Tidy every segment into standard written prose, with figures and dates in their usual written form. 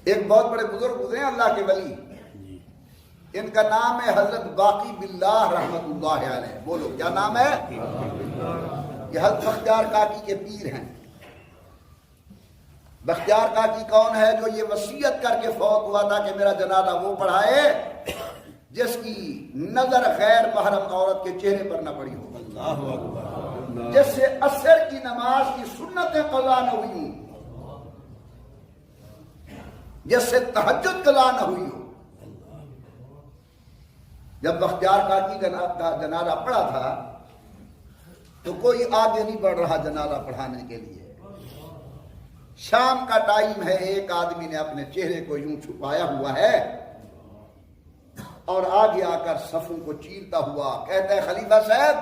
ایک بہت بڑے بزرگ گزرے اللہ کے ولی، ان کا نام ہے حضرت باقی باللہ رحمت اللہ علیہ۔ بولو کیا نام ہے؟ یہ حضرت بختیار کاکی کے پیر ہیں۔ بختیار کاکی کون ہے؟ جو یہ وصیت کر کے فوت ہوا تھا کہ میرا جنازہ وہ پڑھائے جس کی نظر غیر محرم عورت کے چہرے پر نہ پڑی ہو، جس سے عصر کی نماز کی سنتیں قضا نہ ہوئی ہوں، جس سے تہجد قضا نہ ہوئی ہو۔ جب بختیار کاکی کا جنازہ پڑھا تھا تو کوئی آگے نہیں بڑھ رہا جنازہ پڑھانے کے لیے۔ شام کا ٹائم ہے، ایک آدمی نے اپنے چہرے کو یوں چھپایا ہوا ہے اور آگے آ کر صفوں کو چیرتا ہوا کہتا ہے خلیفہ صاحب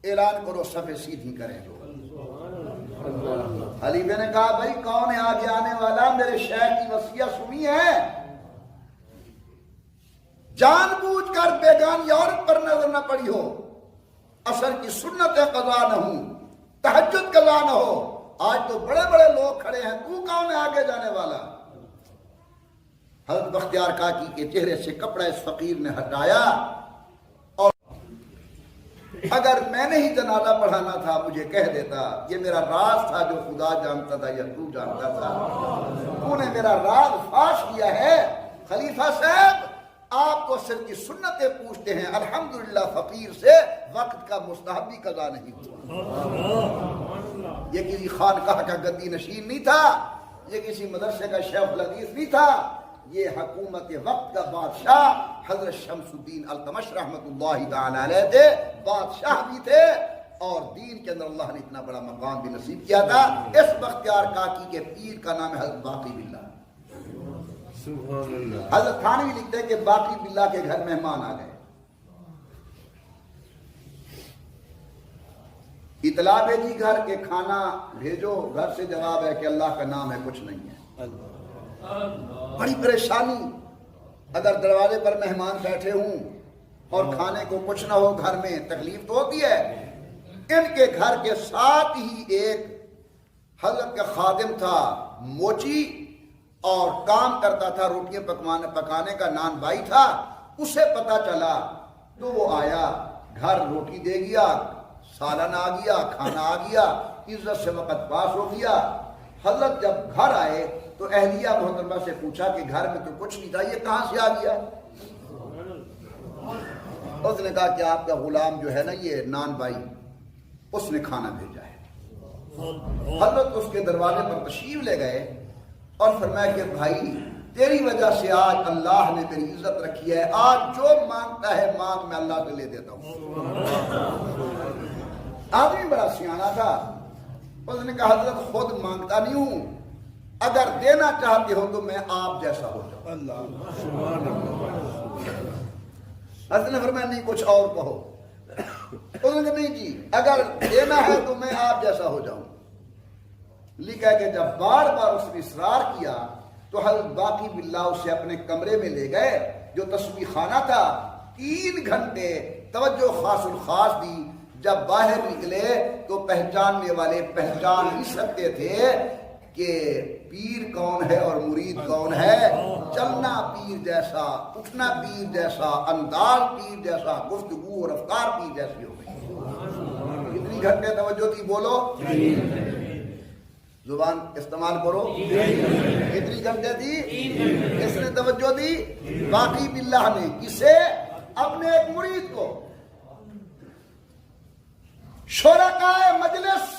اعلان کرو صفیں سیدھی کریں۔ خلیفہ نے کہا بھائی کون ہے آگے آنے والا؟ میرے شیخ کی وصیت سنی ہے، جان بوجھ کر بیگانی عورت پر نظر نہ پڑی ہو، عصر کی سنتیں قضا نہ ہوں، تہجد قضا نہ ہو۔ آج تو بڑے بڑے لوگ کھڑے ہیں، تو کون ہے آگے جانے والا؟ حضرت بختیار کاکی کے چہرے سے کپڑا اس فقیر نے ہٹایا اور اگر میں نے ہی جنازہ پڑھانا تھا مجھے کہہ دیتا، یہ میرا راز تھا جو خدا جانتا تھا یا تو جانتا تھا، تو نے میرا راز فاش کیا ہے۔ خلیفہ صاحب آپ کو صرف کی سنتیں پوچھتے ہیں، الحمدللہ فقیر سے وقت کا مستحبی قضا نہیں ہوا۔ یہ کسی خانقاہ کا گدی نشین نہیں تھا، یہ کسی مدرسے کا شیخ الحدیث نہیں تھا، یہ حکومت وقت کا بادشاہ حضرت شمس الدین التمش رحمت اللہ تعالی علیہ تھے، بادشاہ بھی تھے اور دین کے اندر اللہ نے اتنا بڑا مقام بھی نصیب کیا تھا۔ اس بختیار کاکی کے پیر کا نام ہے حضرت باقی باللہ۔ حضرت تھانوی لکھتے ہیں کہ باقی باللہ کے گھر مہمان آ گئے، اطلاع بھیجی گھر کے کھانا بھیجو، گھر سے جواب ہے کہ اللہ کا نام ہے کچھ نہیں ہے۔ بڑی پریشانی، اگر دروازے پر مہمان بیٹھے ہوں اور کھانے کو کچھ نہ ہو گھر میں تکلیف تو ہوتی ہے۔ ان کے گھر کے ساتھ ہی ایک حضرت کا خادم تھا موچی اور کام کرتا تھا روٹیاں پکانے کا، نان بھائی تھا، اسے پتا چلا تو وہ آیا، گھر روٹی دے گیا، سالن آ گیا، کھانا آ گیا، عزت سے وقت پاس ہو گیا۔ حضرت جب گھر آئے تو اہلیہ محترمہ سے پوچھا کہ گھر میں تو کچھ نہیں تھا، یہ کہاں سے آ گیا؟ اس نے کہا کہ آپ کا غلام جو ہے نا یہ نان بھائی، اس نے کھانا بھیجا ہے۔ حضرت اس کے دروازے پر تشریف لے گئے اور فرمایا کہ بھائی تیری وجہ سے آج اللہ نے میری عزت رکھی ہے، آج جو مانگتا ہے مانگ، میں اللہ سے لے دیتا ہوں۔ آدمی بڑا سیانا تھا، اس نے کہا حضرت خود مانگتا نہیں ہوں، اگر دینا چاہتے ہو تو میں آپ جیسا ہو جاؤں۔ حضرت نے فرمایا نہیں کچھ اور کہو۔ اس نے کہا نہیں جی اگر دینا ہے تو میں آپ جیسا ہو جاؤں۔ لکھا ہے کہ جب بار بار اس نے اصرار کیا تو حضرت باقی باللہ اسے اپنے کمرے میں لے گئے جو تسبیح خانہ تھا، 3 گھنٹے توجہ خاص الخاص دی۔ جب باہر نکلے تو پہچاننے والے پہچان نہیں سکتے تھے کہ پیر کون ہے اور مرید کون ہے۔ چلنا پیر جیسا، اٹھنا پیر جیسا، انداز پیر جیسا، گفتگو اور افکار پیر جیسی ہو گئی۔ کتنی گھنٹے توجہ تھی؟ بولو، زبان استعمال کرو، کتنی گھنٹے تھی؟ کس نے توجہ دی؟ باقی باللہ نے۔ کسے؟ اپنے ایک مرید کو۔ شرکائے مجلس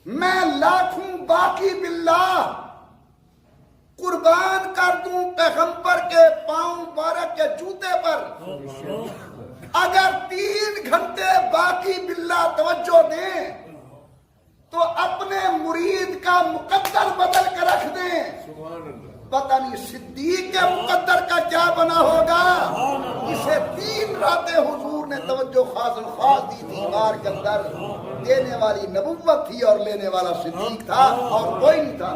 میں لاکھوں باقی باللہ قربان کر دوں پیغمبر کے پاؤں مبارک کے جوتے پر، اگر 3 گھنٹے باقی باللہ توجہ دیں تو اپنے مرید کا مقدر بدل کر رکھ دیں، پتہ نہیں صدیق کے مقدر کا کیا بنا ہوگا۔ اسے 3 راتیں حضور نے توجہ خاص الخاص دی تھی، بار کے اندر دینے والی نبوت تھی اور لینے والا صدیق تھا اور کوئی نہیں تھا۔